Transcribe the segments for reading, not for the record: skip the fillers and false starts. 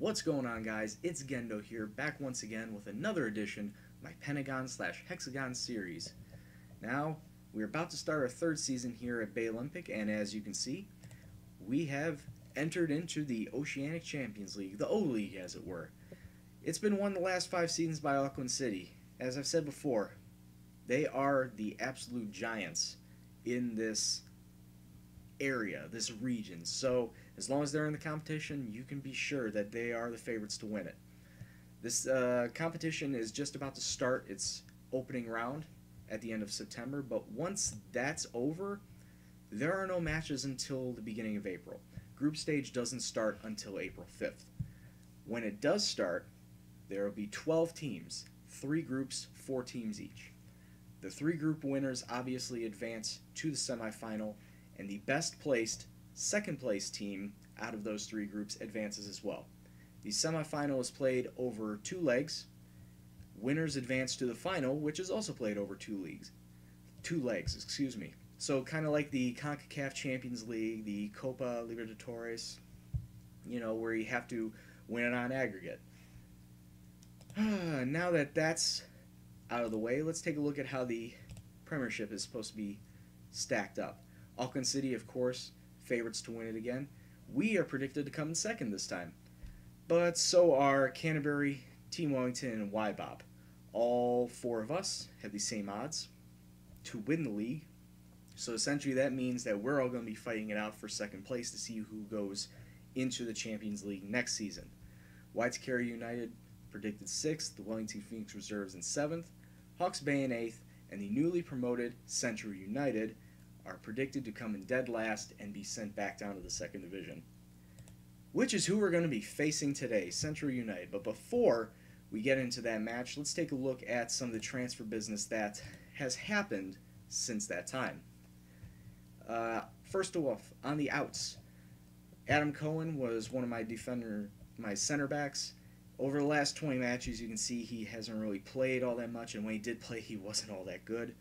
What's going on, guys? It's Gendo here, back once again with another edition of my Pentagon / Hexagon series. Now, we're about to start our third season here at Bay Olympic, and as you can see, we have entered into the Oceanic Champions League, the O-League as it were. It's been won the last 5 seasons by Auckland City. As I've said before, they are the absolute giants in this area, this region. So as long as they're in the competition, you can be sure that they are the favorites to win it. This competition is just about to start its opening round at the end of September, but once that's over, there are no matches until the beginning of April. Group stage doesn't start until April 5th. When it does start, there will be 12 teams, 3 groups, 4 teams each. The 3 group winners obviously advance to the semifinal, and the best placed second place team out of those 3 groups advances as well. The semifinal is played over 2 legs. Winners advance to the final, which is also played over 2 legs, excuse me. So kind of like the CONCACAF Champions League, the Copa Libertadores, where you have to win it on aggregate. Now that that's out of the way, let's take a look at how the Premiership is supposed to be stacked up. Auckland City, of course, favorites to win it again. We are predicted to come in second this time. But so are Canterbury, Team Wellington, and YBOB. All 4 of us have the same odds to win the league. So essentially that means that we're all going to be fighting it out for second place to see who goes into the Champions League next season. Waitakere United predicted 6th, the Wellington Phoenix Reserves in 7th, Hawke's Bay in 8th, and the newly promoted Central United are predicted to come in dead last and be sent back down to the 2nd Division. Which is who we're going to be facing today, Central United. But before we get into that match, let's take a look at some of the transfer business that has happened since that time. First off, on the outs, Adam Cohen was one of my center backs. Over the last 20 matches, you can see he hasn't really played all that much, and when he did play, he wasn't all that good.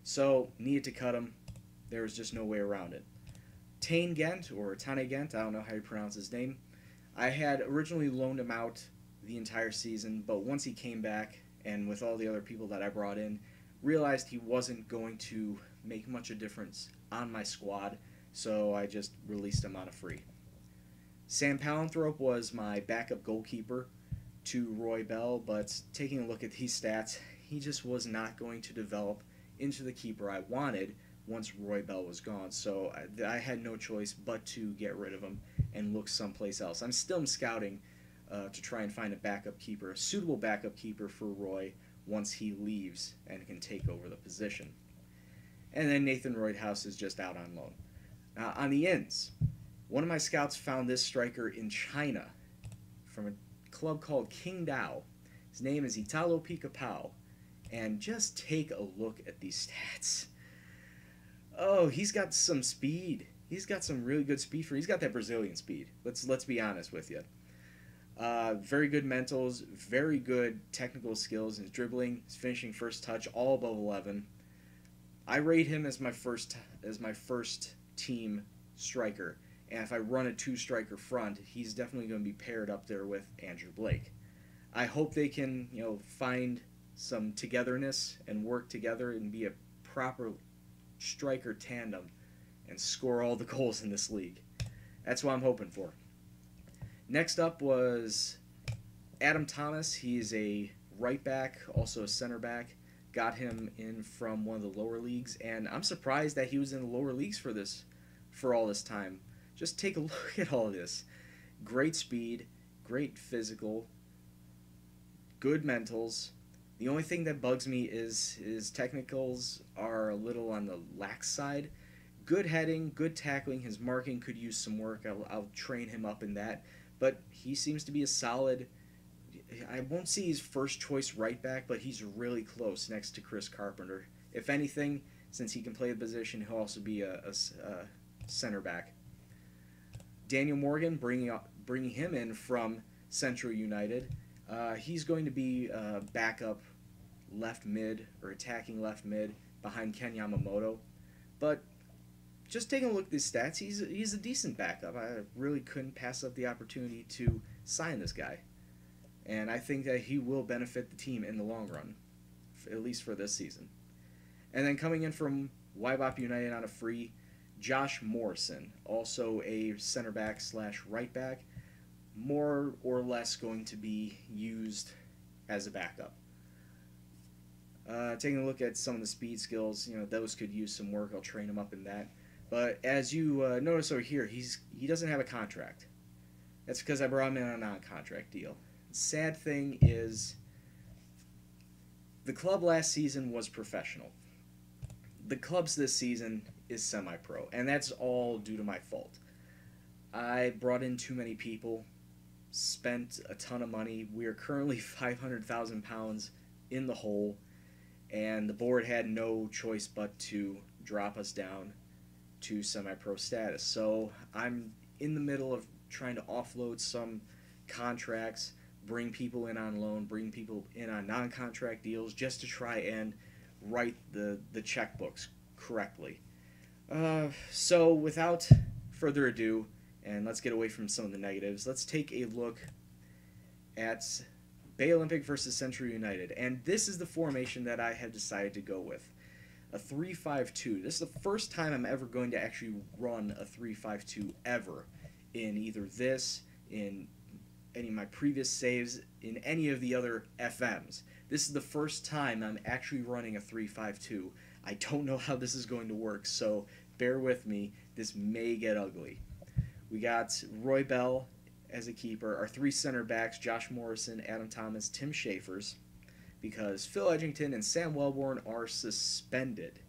So, needed to cut him. There was just no way around it. Tane Gent, or Tane Gent, I don't know how you pronounce his name. I had originally loaned him out the entire season, but once he came back, and with all the other people that I brought in, realized he wasn't going to make much of a difference on my squad, so I just released him on a free. Sam Palanthrope was my backup goalkeeper to Roy Bell, but taking a look at these stats, he just was not going to develop into the keeper I wanted once Roy Bell was gone, so I had no choice but to get rid of him and look someplace else. I'm still scouting to try and find a backup keeper, a suitable backup keeper for Roy once he leaves and can take over the position. And then Nathan Roydhouse is just out on loan. Now, on the ends, one of my scouts found this striker in China from a club called Qingdao. His name is Italo Picapao, and just take a look at these stats. Oh, he's got some speed. He's got some really good speed he's got that Brazilian speed. Let's be honest with you. Very good mentals, very good technical skills, his dribbling, his finishing, first touch, all above 11. I rate him as my first team striker, and if I run a 2-striker front, he's definitely going to be paired up there with Andrew Blake. I hope they can, find some togetherness and work together and be a proper striker tandem and score all the goals in this league. That's what I'm hoping for. Next up was Adam Thomas. He's a right back, also a center back. Got him in from one of the lower leagues, and I'm surprised that he was in the lower leagues for all this time. Just take a look at all of this. Great speed, great physical, good mentals. The only thing that bugs me is his technicals are a little on the lax side. Good heading, good tackling. His marking could use some work. I'll train him up in that. But he seems to be a solid, I won't see his first choice right back, but he's really close next to Chris Carpenter. If anything, since he can play the position, he'll also be a center back. Daniel Morgan, bringing him in from Central United. He's going to be backup left mid or attacking left mid behind Ken Yamamoto. But just taking a look at his stats, he's a decent backup. I really couldn't pass up the opportunity to sign this guy. And I think that he will benefit the team in the long run, at least for this season. And then coming in from Wybop United on a free, Josh Morrison, also a center back / right back, more or less going to be used as a backup. Taking a look at some of the speed skills, those could use some work. I'll train him up in that. But as you notice over here, he doesn't have a contract. That's because I brought him in on a non-contract deal. The sad thing is, the club last season was professional. The club's this season is semi-pro, and that's all due to my fault. I brought in too many people, spent a ton of money. We are currently 500,000 pounds in the hole, and the board had no choice but to drop us down to semi-pro status. So I'm in the middle of trying to offload some contracts, bring people in on loan, bring people in on non-contract deals, just to try and write the checkbooks correctly. So without further ado, and let's get away from some of the negatives, let's take a look at Bay Olympic versus Central United. And this is the formation that I have decided to go with. A 3-5-2. This is the first time I'm ever going to actually run a 3-5-2 ever in either this, in any of my previous saves, in any of the other FMs. This is the first time I'm actually running a 3-5-2. I don't know how this is going to work, so bear with me. This may get ugly. We got Roy Bell as a keeper. Our three center backs, Josh Morrison, Adam Thomas, Tim Schaefers, because Phil Edgington and Sam Wellborn are suspended.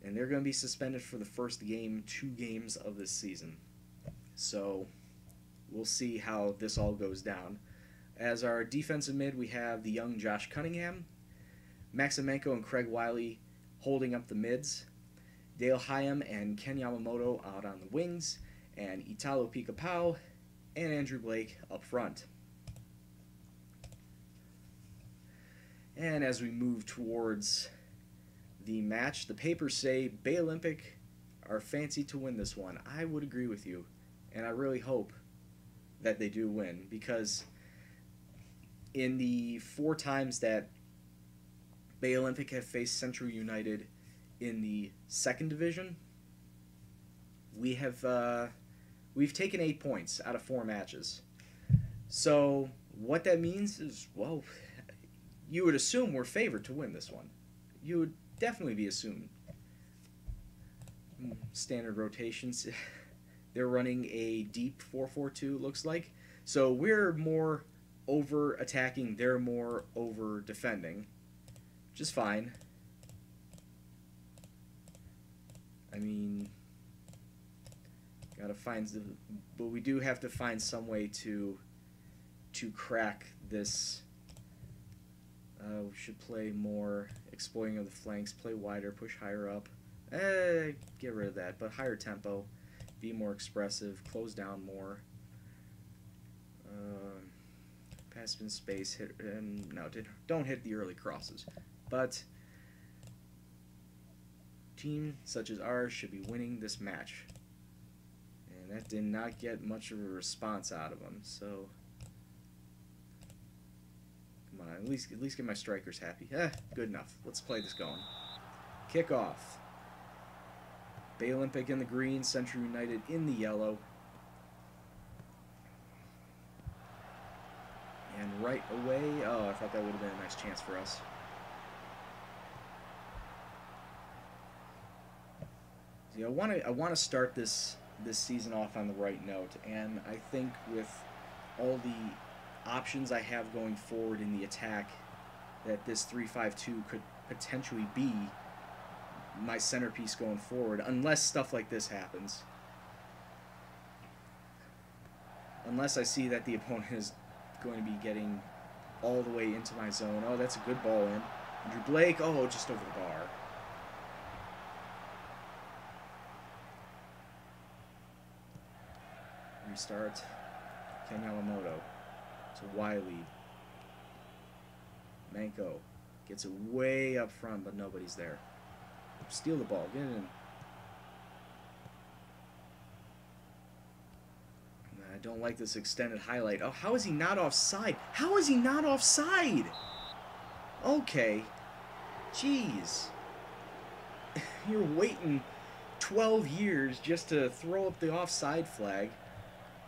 And they're going to be suspended for the first 2 games of this season. So we'll see how this all goes down. As our defensive mid, we have the young Josh Cunningham, Maximenko and Craig Wiley holding up the mids, Dale Hyam and Ken Yamamoto out on the wings, and Italo Picapau and Andrew Blake up front. And as we move towards the match, the papers say Bay Olympic are fancy to win this one. I would agree with you, and I really hope that they do win, because in the 4 times that Bay Olympic have faced Central United in the 2nd division, we've taken 8 points out of 4 matches. So what that means is, well, you would assume we're favored to win this one. You would definitely be assumed. Standard rotations. They're running a deep 4-4-2, looks like. So we're more over attacking, they're more over defending, which is fine. I mean, gotta find but we do have to find some way to crack this. We should play more exploiting of the flanks, play wider, push higher up. Get rid of that, but higher tempo, be more expressive, close down more. Pass in space, hit, and no, don't hit the early crosses. But team such as ours should be winning this match, and that did not get much of a response out of them. So come on, at least get my strikers happy. Good enough. Let's play this going. Kick off. Bay Olympic in the green, Central United in the yellow. And right away, oh, I thought that would have been a nice chance for us. See, I want to start this season off on the right note, and I think with all the options I have going forward in the attack, that this 3-5-2 could potentially be my centerpiece going forward, unless stuff like this happens. Unless I see that the opponent is going to be getting all the way into my zone. Oh, that's a good ball in. Andrew Blake, oh, just over the bar. Restart. Ken Yamamoto to Wiley. Manko gets it way up front, but nobody's there. Steal the ball. Get it in. don't like this extended highlight. Oh, how is he not offside? How is he not offside? Okay. Jeez. You're waiting 12 years just to throw up the offside flag.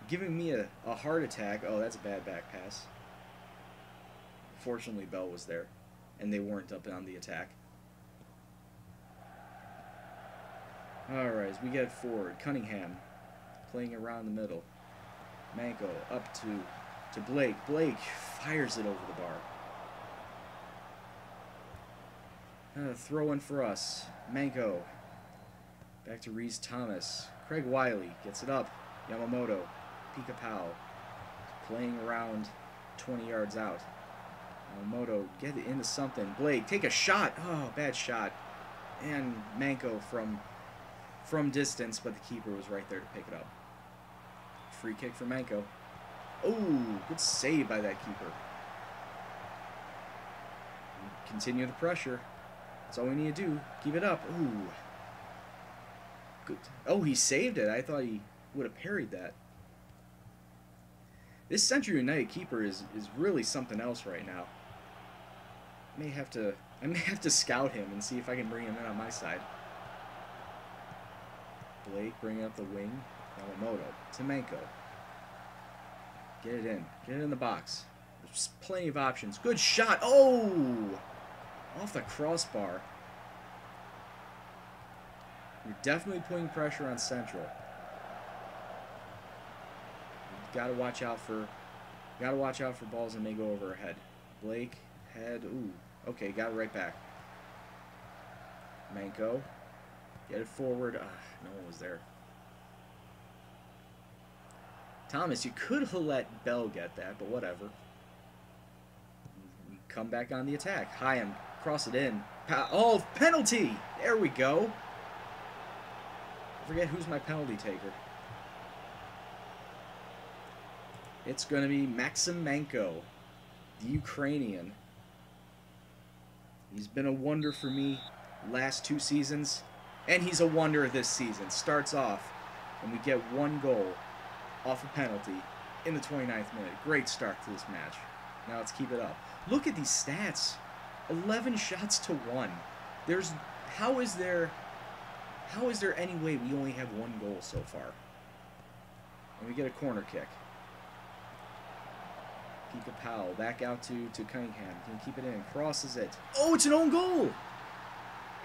Giving me a heart attack. Oh, that's a bad back pass. Fortunately, Bell was there. And they weren't up on the attack. Alright, as we get forward. Cunningham playing around the middle. Manko up to Blake. Blake fires it over the bar. Throw in for us. Manko. Back to Reese Thomas. Craig Wiley gets it up. Yamamoto. Pika Powell. Playing around 20 yards out. Yamamoto, get it into something. Blake, take a shot. Oh, bad shot. And Manko from distance, but the keeper was right there to pick it up. Free kick for Manko. Oh, good save by that keeper. Continue the pressure. That's all we need to do. Keep it up. Ooh. Good. Oh, he saved it. I thought he would have parried that. This Central United keeper is really something else right now. I may have to scout him and see if I can bring him in on my side. Blake bringing up the wing. Yamamoto to Manko. Get it in. Get it in the box. There's plenty of options. Good shot. Oh! Off the crossbar. You're definitely putting pressure on Central. Gotta watch out for balls that may go over our head. Blake, head, ooh. Okay, got it right back. Manko. Get it forward. No one was there. Thomas, you could have let Bell get that, but whatever. Come back on the attack. Hyam, cross it in. Oh, penalty! There we go. I forget who's my penalty taker. It's going to be Maxim Manko, the Ukrainian. He's been a wonder for me last 2 seasons, and he's a wonder this season. Starts off, and we get 1 goal off a penalty in the 29th minute. Great start to this match. Now let's keep it up. Look at these stats. 11 shots to 1. How is there any way we only have 1 goal so far? And we get a corner kick. Pika Powell back out to Cunningham. Can keep it in. Crosses it. Oh, it's an own goal!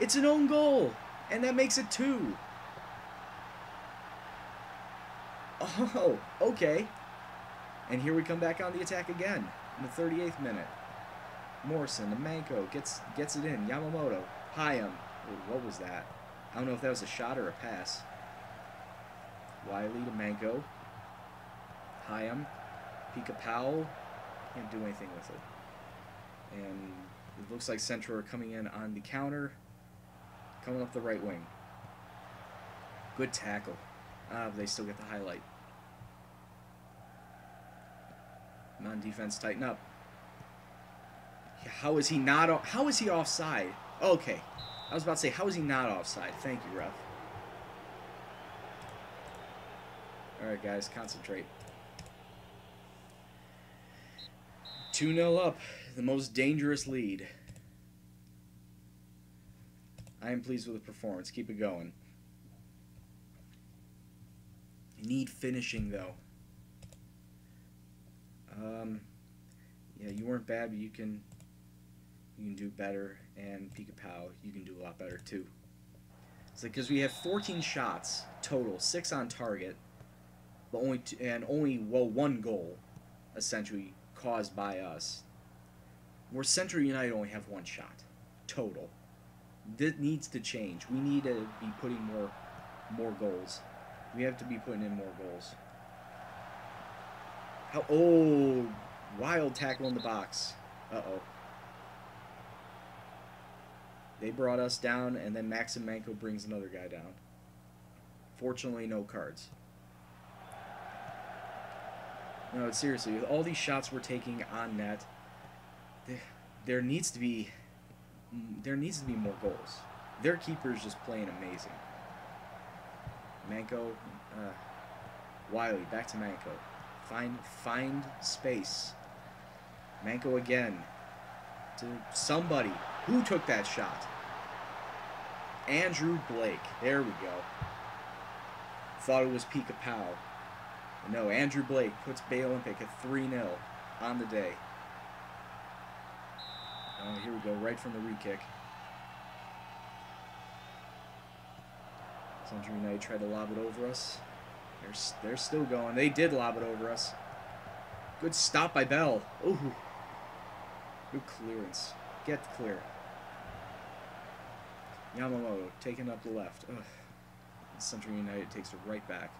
It's an own goal! And that makes it 2. Oh, okay. And here we come back on the attack again in the 38th minute. Morrison to Manko. Gets it in. Yamamoto. Hyam. Oh, what was that? I don't know if that was a shot or a pass. Wiley to Manko. Hyam. Pika Powell. Can't do anything with it. And it looks like Central are coming in on the counter. Coming up the right wing. Good tackle. But they still get the highlight. Come on, defense, tighten up. How is he not? How is he offside? Okay. I was about to say, how is he not offside? Thank you, ref. Alright, guys, concentrate. 2-0 up. The most dangerous lead. I am pleased with the performance. Keep it going. Need finishing, though. Yeah, you weren't bad, but you can do better. And Pika Powell, you can do a lot better too. It's like because we have 14 shots total, 6 on target, but only 1 goal, essentially caused by us. Where Central United only have 1 shot total. That needs to change. We need to be putting more goals. We have to be putting in more goals. Oh, wild tackle in the box. Uh-oh. They brought us down, and then Maxim Manko brings another guy down. Fortunately, no cards. No, seriously, with all these shots we're taking on net, there needs to be more goals. Their keeper's just playing amazing. Manko, Wiley, back to Manko. Find space. Manko again. To somebody. Who took that shot? Andrew Blake. There we go. Thought it was Pika Pow. No, Andrew Blake puts Bay Olympic at 3-0 on the day. Oh, here we go, right from the re-kick. Central United tried to lob it over us. They're still going. They did lob it over us. Good stop by Bell. Ooh. Good clearance. Get clear. Yamamoto taking up the left. Ugh. Central United takes it right back.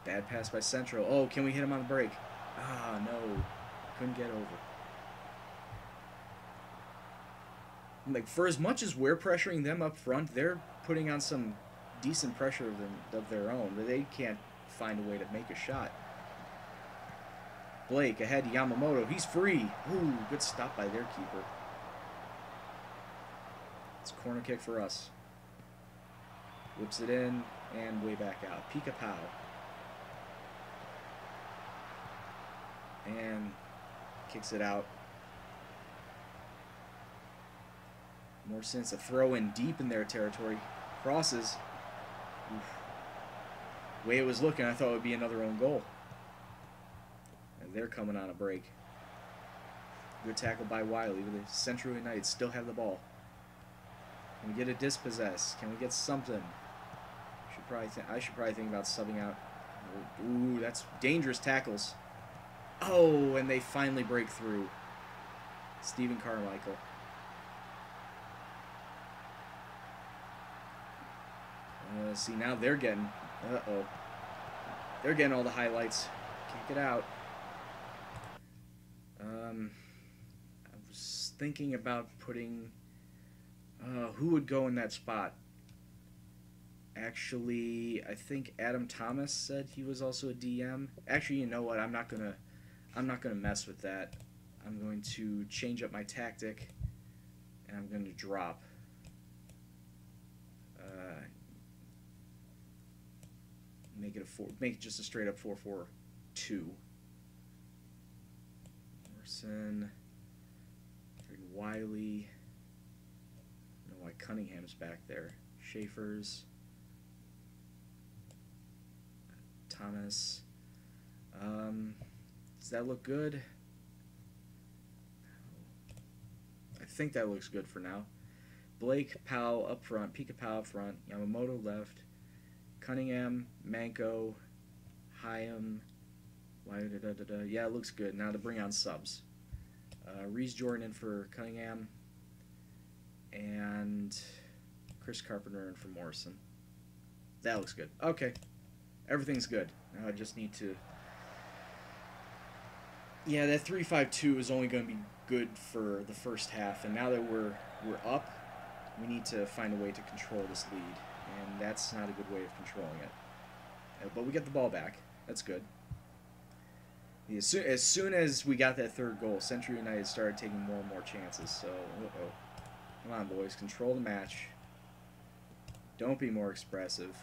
Bad pass by Central. Oh, can we hit him on the break? Ah, no. Couldn't get over. Like, for as much as we're pressuring them up front, they're putting on some decent pressure of their own. They can't find a way to make a shot. Blake ahead to Yamamoto. He's free. Ooh, good stop by their keeper. It's a corner kick for us. Whips it in and way back out. Pika Pow. And kicks it out. Morrison's a throw in deep in their territory. Crosses. Oof. The way it was looking, I thought it would be another own goal. And they're coming on a break. Good tackle by Wiley. The Central United still have the ball. Can we get a dispossess? Can we get something? I should probably think about subbing out. Ooh, that's dangerous tackles. Oh, and they finally break through. Stephen Carmichael. See, now they're getting... Uh-oh. They're getting all the highlights. Can't get out. I was thinking about putting... who would go in that spot? Actually, I think Adam Thomas said he was also a DM. Actually, you know what? I'm not gonna mess with that. I'm going to change up my tactic, and I'm going to drop. Make it just a straight up 4-4-2. Morrison, Wiley. I don't know why Cunningham's back there. Schaefer's. Thomas. Does that look good? I think that looks good for now. Blake, Powell up front. Pika Powell up front. Yamamoto left. Cunningham, Manko, Hyam. Yeah, it looks good. Now to bring on subs. Reese Jordan in for Cunningham. And Chris Carpenter in for Morrison. That looks good. Okay. Everything's good. Now I just need to... Yeah, that 3-5-2 is only going to be good for the first half. And now that we're up, we need to find a way to control this lead. And that's not a good way of controlling it. But we get the ball back. That's good. As soon as we got that third goal, Central United started taking more and more chances. So, come on, boys. Control the match. Don't be more expressive.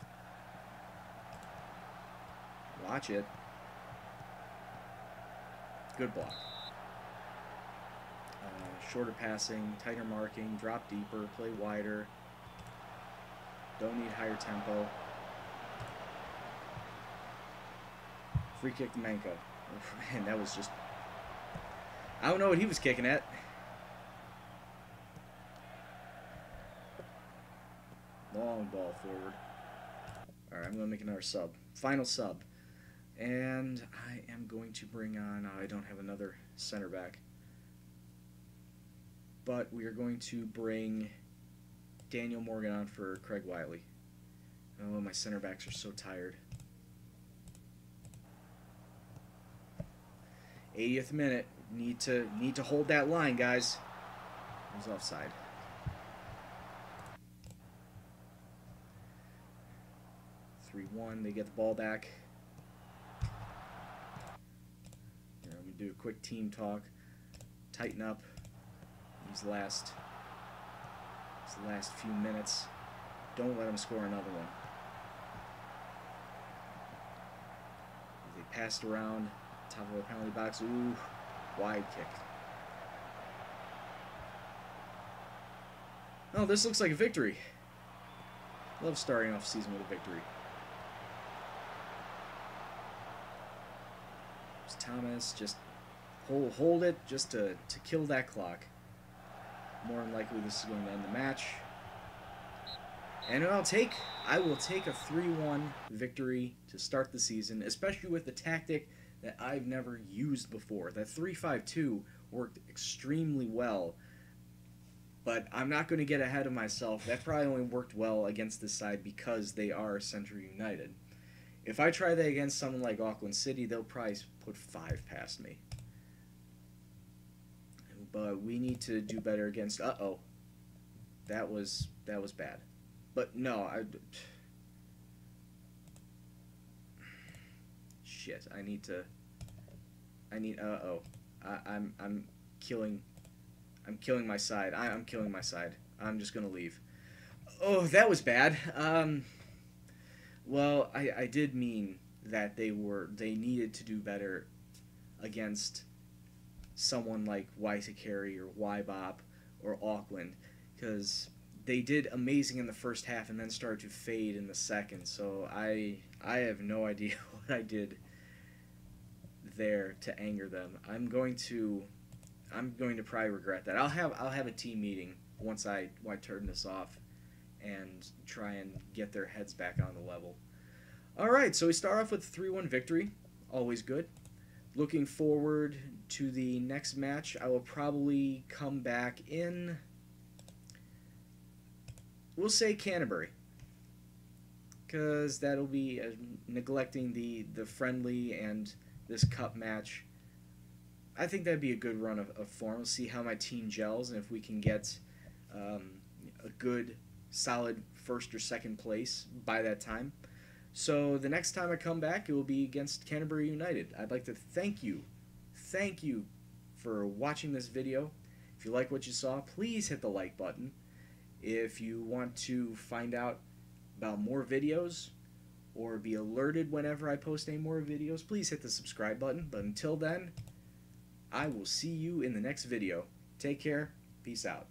Watch it. Good block. Shorter passing, tighter marking, drop deeper, play wider. Don't need higher tempo. Free kick to Manko. Man, that was just... I don't know what he was kicking at. Long ball forward. Alright, I'm going to make another sub. Final sub. And I am going to bring on... I don't have another center back. But we are going to bring Daniel Morgan on for Craig Wiley. Oh, my center backs are so tired. 80th minute. Need to hold that line, guys. It was offside. They get the ball back. Here, let me do a quick team talk. Tighten up these last few minutes. Don't let them score another one. Passed around, top of the penalty box. Ooh, wide kick. Oh, this looks like a victory. Love starting off the season with a victory. Just Thomas, just hold it just to kill that clock. More than likely this is going to end the match. And I will take a 3-1 victory to start the season, especially with the tactic that I've never used before. That 3-5-2 worked extremely well, but I'm not going to get ahead of myself. That probably only worked well against this side because they are Central United. If I try that against someone like Auckland City, they'll probably put 5 past me. But we need to do better against... Uh-oh. That was bad. But no, shit, I'm killing my side. I'm killing my side. I'm just gonna leave. Oh, that was bad. Well, I did mean that they needed to do better against someone like Waitakere or Waibop or Auckland, because they did amazing in the first half and then started to fade in the second. So I have no idea what I did there to anger them. I'm going to probably regret that. I'll have a team meeting once I turn this off and try and get their heads back on the level. All right, so we start off with a 3-1 victory. Always good. Looking forward to the next match. I will probably come back in, we'll say Canterbury, because that'll be neglecting the friendly and this cup match. I think that'd be a good run of form. We'll see how my team gels and if we can get a good, solid first or second place by that time. So the next time I come back, it will be against Canterbury United. I'd like to thank you for watching this video. If you like what you saw, please hit the like button. If you want to find out about more videos or be alerted whenever I post any more videos, please hit the subscribe button. But until then, I will see you in the next video. Take care. Peace out.